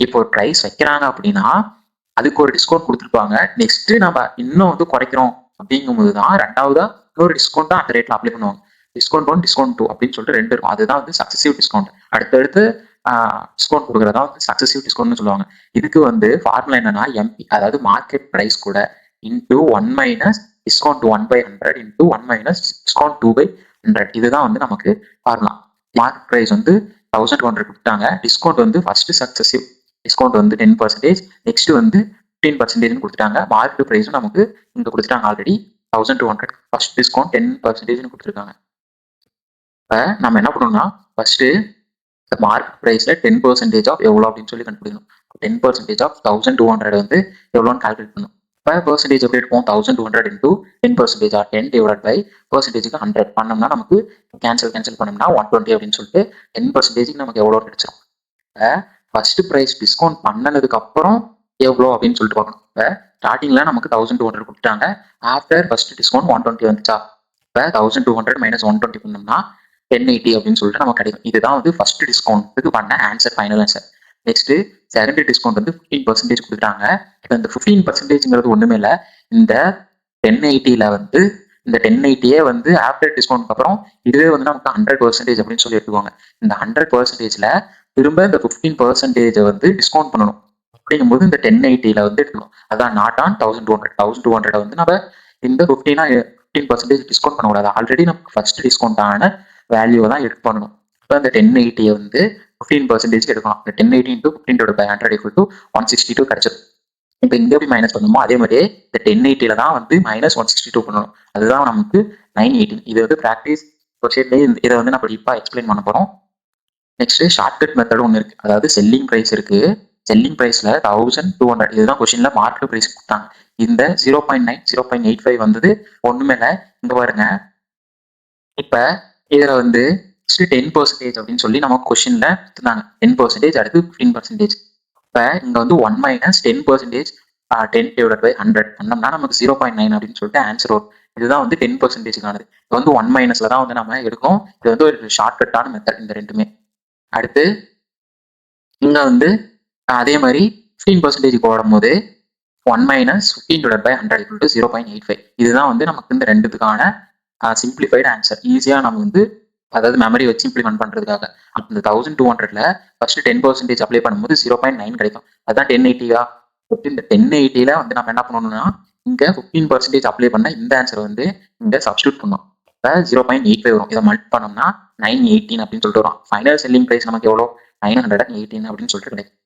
இப்போ ஒரு ப்ரைஸ் வைக்கிறாங்க அப்படின்னா அதுக்கு ஒரு டிஸ்கவுண்ட் கொடுத்துருப்பாங்க. நெக்ஸ்ட் நம்ம இன்னும் வந்து குறைக்கிறோம் அப்படிங்கும்போது தான் ரெண்டாவதா இன்னொரு டிஸ்கவுண்ட் அந்த ரேட்ல அப்ளை பண்ணுவாங்க. டிஸ்கவுண்ட் 1 டிஸ்கவுண்ட் 2 அப்படின்னு சொல்லிட்டு 2 இருக்கும். அதுதான் வந்து சக்சசிவ் டிஸ்கவுண்ட். அடுத்தடுத்து டிஸ்கவுண்ட் கொடுக்குறதா வந்து சக்சசிவ் டிஸ்கவுண்ட்னு சொல்லுவாங்க. இதுக்கு வந்து ஃபார்முலா என்னன்னா எம்பி, அதாவது மார்க்கெட் ப்ரைஸ் கூட into 1 minus discount 1/100 into 1 minus discount 2/100. இதுதான் வந்து நமக்கு ஃபார்முலா. மார்க்கெட் ப்ரைஸ் வந்து 1200 கொடுத்தாங்க. டிஸ்கவுண்ட் வந்து ஃபர்ஸ்ட் சக்சசிவ் டிஸ்கவுண்ட் வந்து 10%, நெக்ஸ்ட் வந்து 15% கொடுத்துட்டாங்க. மார்க்கெட் ப்ரைஸும் நமக்கு இங்க கொடுத்துட்டாங்க ஆல்ரெடி 1200. ஃபர்ஸ்ட் டிஸ்கவுண்ட் 10% கொடுத்துருக்காங்க. இப்போ நம்ம என்ன பண்ணணும்னா ஃபர்ஸ்ட் மார்க்கெட் ப்ரைஸ்ல 10% ஆஃப் எவ்வளோ அப்படின்னு சொல்லி கண்டுபிடிக்கணும். 10% ஆஃப் 1200 வந்து எவ்வளோன்னு கால்குலேட் பண்ணணும். இப்போ பெர்சன்டேஜ் எப்படி இருக்கும்? 1200 இன்டூ 10% ஆர் 10 டிவைட் பை பெர்சன்டேஜுக்கு 100 பண்ணோம்னா நமக்கு கேன்சல் பண்ணோம்னா 120 அப்படின்னு சொல்லிட்டு 10% நமக்கு எவ்வளோ கிடைச்சிரும். இப்போ ஃபர்ஸ்ட் ப்ரைஸ் டிஸ்கவுண்ட் பண்ணனதுக்கு அப்புறம் எவ்வளோ அப்படின்னு சொல்லிட்டு பார்க்கணும். இப்போ ஸ்டார்டிங்ல நமக்கு 1200 கொடுத்துட்டாங்க. ஆஃப்டர் ஃபர்ஸ்ட் டிஸ்கவுண்ட் 120 வந்துச்சா? இப்போ 1200 மைனஸ் 120 பண்ணோம்னா 1080 அப்படின்னு சொல்லிட்டு நமக்கு கிடைக்கும். இதுதான் வந்து ஃபர்ஸ்ட் டிஸ்கவுண்ட்டுக்கு பண்ண answer, final answer. Next second discount வந்து 15% கொடுத்துட்டாங்க. இப்போ இந்த 15%ங்கிறது ஒண்ணுமே இல்லை. இந்த 1080ல வந்து இந்த 1080 வந்து ஆஃப்டர் டிஸ்கவுண்ட் அப்புறம் இதுவே வந்து நமக்கு 100% அப்படின்னு சொல்லி எடுத்துக்கோங்க. இந்த 100%ல திரும்ப இந்த 15% வந்து டிஸ்கவுண்ட் பண்ணணும். அப்படிங்கும்போது இந்த 1080ல வந்து எடுக்கணும். அதான் நாட் ஆன் 1200 வந்து நம்ம இந்த 15% டிஸ்கவுண்ட் பண்ணக்கூடாது. ஆல்ரெடி நமக்கு ஃபர்ஸ்ட் டிஸ்கவுண்ட் ஆன வேல்யூவை தான் எடுத்து பண்ணணும். இப்போ இந்த 1080 வந்து 15% எடுக்கணும். இந்த 1080 இன்டூ 15/100 ஈக்குவல் டு 162 கிடைச்சிடும். இப்போ இங்க எப்படி மைனஸ் பண்ணுமோ அதே மாதிரியே இந்த 1080ல தான் வந்து மைனஸ் 162 பண்ணணும். அதுதான் நமக்கு 918. இது வந்து ப்ராக்டிஸ் ப்ரொசீஜர்லேயே இதை வந்து நம்ம டீப்பாக எக்ஸ்பிளைன் பண்ண போறோம். நெக்ஸ்ட் ஷார்ட்கட் மெத்தட் ஒன்று இருக்கு. அதாவது செல்லிங் ப்ரைஸ் இருக்கு. செல்லிங் ப்ரைஸ்ல 1200 இதுதான் கொஸ்டின்ல மார்க்கெட் ப்ரைஸ் கொடுத்தாங்க. இந்த 0.9 0.85 வந்தது ஒண்ணுமே இல்லை. இங்க பாருங்க, இப்ப இதுல வந்து 10% அப்படின்னு சொல்லி நமக்கு கொஸ்டின்ல கொடுத்துருந்தாங்க. 10% அடுத்து 15%. இப்ப இங்க வந்து 1 மைனஸ் 10% 10 டிவைட் பை 100 பண்ணோம்னா நமக்கு 0.9 அப்படின்னு சொல்லிட்டு ஆன்சர் வரும். இதுதான் வந்து 10%க்கானது. இது வந்து 1 மைனஸ்ல தான் வந்து நம்ம எடுக்கணும். இது வந்து ஒரு ஷார்ட்கட்டான மெத்தட் இந்த ரெண்டுமே. அடுத்து இங்க வந்து அதே மாதிரி 15% போடும் போது 1 minus 15 divide by 100 equal to 0.85. இதுதான் வந்து நமக்கு இந்த ரெண்டுத்துக்கான சிம்பிளிஃபைடு ஆன்சர். ஈஸியா நம்ம வந்து அதாவது மெமரி வச்சு இம்ப்ளிமெண்ட் பண்றதுக்காக. இந்த 1200ல ஃபர்ஸ்ட் 10% அப்ளை பண்ணும்போது 0.9 கிடைக்கும். அதான் 1080 இந்த 1080ல வந்து நம்ம என்ன பண்ணணும்னா இங்க 15% அப்ளை பண்ண இந்த ஆன்சர் வந்து இங்க சப்ஸ்டியூட் பண்ணணும். இப்போ 0.85 வரும். இதை மல்ட் பண்ணோம்னா 918 அப்படின்னு சொல்லிட்டு வரும். ஃபைனல் செல்லிங் பிரைஸ் நமக்கு எவ்வளோ? 918 அப்படின்னு சொல்லிட்டு கிடைக்கும்.